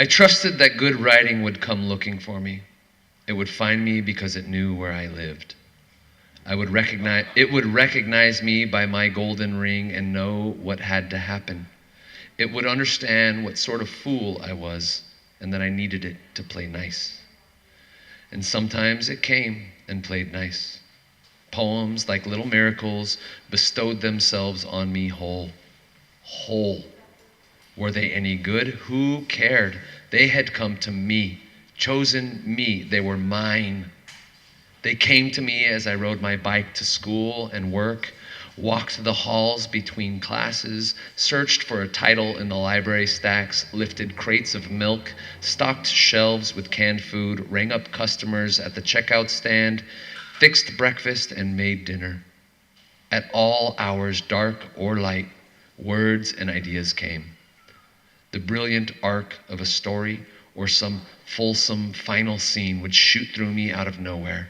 I trusted that good writing would come looking for me. It would find me because it knew where I lived. It would recognize me by my golden ring and know what had to happen. It would understand what sort of fool I was and that I needed it to play nice. And sometimes it came and played nice. Poems, like little miracles, bestowed themselves on me whole. Whole. Were they any good? Who cared? They had come to me, chosen me. They were mine. They came to me as I rode my bike to school and work, walked the halls between classes, searched for a title in the library stacks, lifted crates of milk, stocked shelves with canned food, rang up customers at the checkout stand, fixed breakfast, and made dinner. At all hours, dark or light, words and ideas came. The brilliant arc of a story or some fulsome final scene would shoot through me out of nowhere.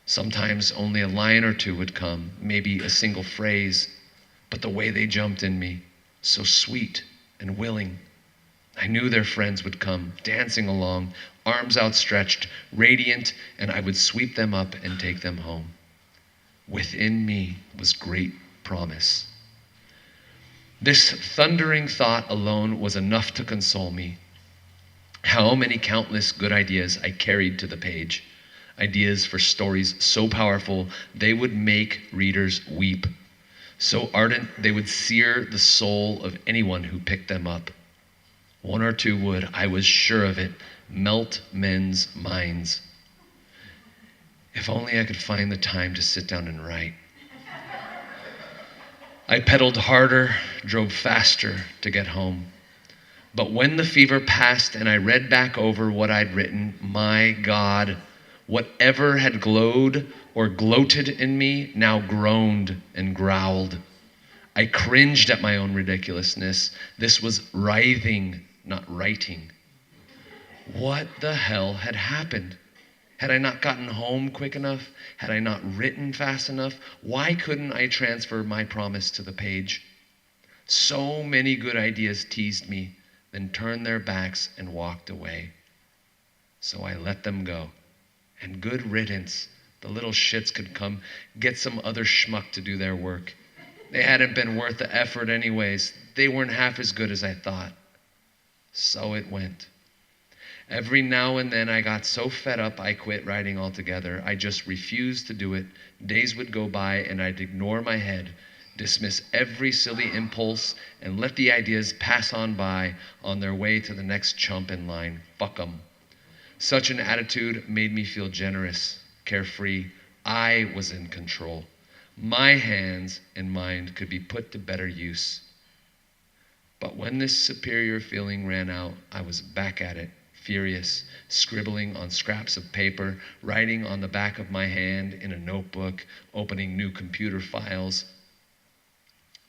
Sometimes only a line or two would come, maybe a single phrase, but the way they jumped in me, so sweet and willing. I knew their friends would come, dancing along, arms outstretched, radiant, and I would sweep them up and take them home. Within me was great promise. This thundering thought alone was enough to console me. How many countless good ideas I carried to the page. Ideas for stories so powerful they would make readers weep. So ardent they would sear the soul of anyone who picked them up. One or two would, I was sure of it, melt men's minds. If only I could find the time to sit down and write. I pedaled harder, drove faster to get home. But when the fever passed and I read back over what I'd written, my God, whatever had glowed or gloated in me now groaned and growled. I cringed at my own ridiculousness. This was writhing, not writing. What the hell had happened? Had I not gotten home quick enough? Had I not written fast enough? Why couldn't I transfer my promise to the page? So many good ideas teased me, then turned their backs and walked away. So I let them go. And good riddance, the little shits could come get some other schmuck to do their work. They hadn't been worth the effort anyways. They weren't half as good as I thought. So it went. Every now and then I got so fed up I quit writing altogether. I just refused to do it. Days would go by and I'd ignore my head, dismiss every silly impulse, and let the ideas pass on by on their way to the next chump in line. Fuck 'em. Such an attitude made me feel generous, carefree. I was in control. My hands and mind could be put to better use. But when this superior feeling ran out, I was back at it, furious, scribbling on scraps of paper, writing on the back of my hand in a notebook, opening new computer files.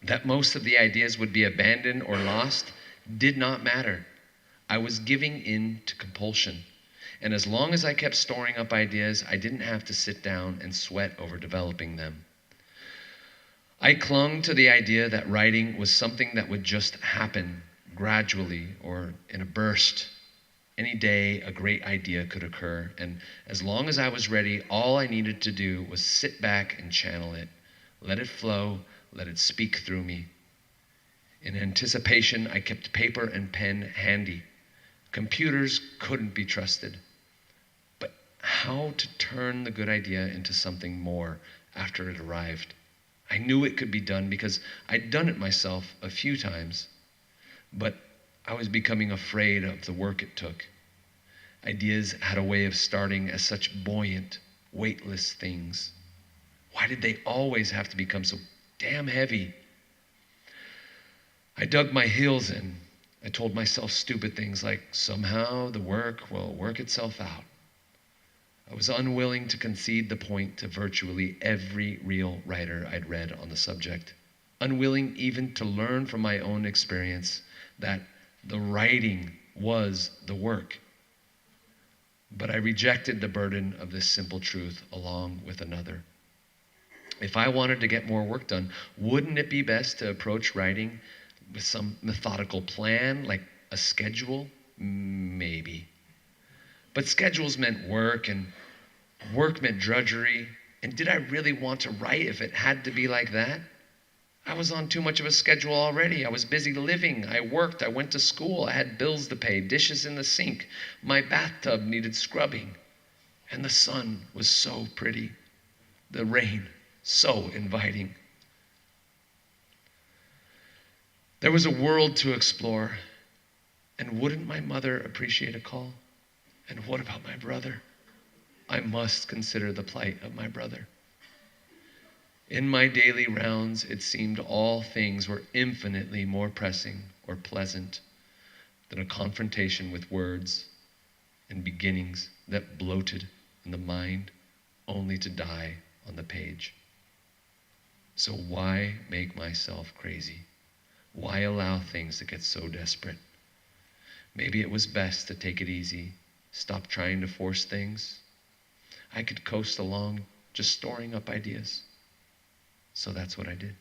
That most of the ideas would be abandoned or lost did not matter. I was giving in to compulsion. And as long as I kept storing up ideas, I didn't have to sit down and sweat over developing them. I clung to the idea that writing was something that would just happen gradually or in a burst. Any day, a great idea could occur, and as long as I was ready, all I needed to do was sit back and channel it. Let it flow, let it speak through me. In anticipation, I kept paper and pen handy. Computers couldn't be trusted. But how to turn the good idea into something more after it arrived? I knew it could be done because I'd done it myself a few times, but I was becoming afraid of the work it took. Ideas had a way of starting as such buoyant, weightless things. Why did they always have to become so damn heavy? I dug my heels in. I told myself stupid things like, somehow the work will work itself out. I was unwilling to concede the point to virtually every real writer I'd read on the subject. Unwilling even to learn from my own experience that the writing was the work. But I rejected the burden of this simple truth along with another. If I wanted to get more work done, wouldn't it be best to approach writing with some methodical plan, like a schedule? Maybe. But schedules meant work, and work meant drudgery. And did I really want to write if it had to be like that? I was on too much of a schedule already. I was busy living. I worked. I went to school. I had bills to pay, dishes in the sink. My bathtub needed scrubbing. And the sun was so pretty. The rain so inviting. There was a world to explore. And wouldn't my mother appreciate a call? And what about my brother? I must consider the plight of my brother. In my daily rounds, it seemed all things were infinitely more pressing or pleasant than a confrontation with words and beginnings that bloated in the mind only to die on the page. So why make myself crazy? Why allow things to get so desperate? Maybe it was best to take it easy, stop trying to force things. I could coast along just storing up ideas. So that's what I did.